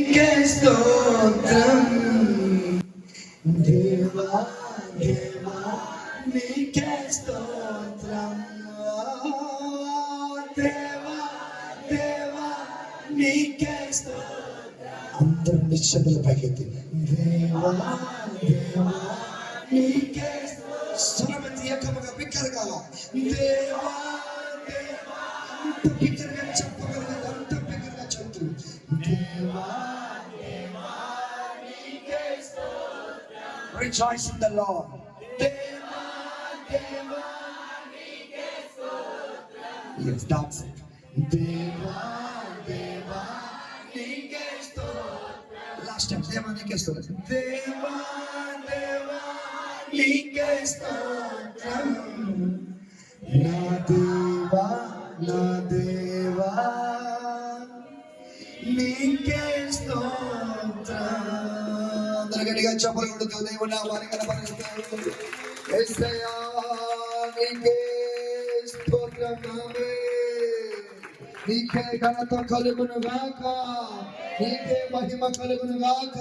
నీకే స్తోత్రం దేవా దేవా నీకే స్తోత్రం దేవా దేవా నీకే స్తోత్రం. అందరం నిశ్శబ్దలు పైకెత్తి దేవా దేవా నీకే స్వరమెత్తి ఏకముగా బిగ్గరగా దేవా దేవా అంత బిగ్గరగా చెప్పగలగదు, అంత బిగ్గరగా చెప్తూ దేవా దేవా నీకే స్తోత్రం. Rejoice in the Lord. దేవా దేవా నీకే స్తోత్రం. Yes, that's it. దేవా దేవా నీకే స్తోత్రం. Last time దేవా నీకే స్తోత్రం. దేవా దేవా నీకే స్తోత్రం. నా దేవా నా దేవా నీకే స్తోత్రం. అందరూ గట్టిగా చప్పట్లు కొడుతూ దేవుని నామాన్ని కనపరుస్తాడు. యేసయ్యా నీకే స్తోత్రం. నీకే ఘనత కలుగును గాక, నీకే మహిమ కలుగును గాక.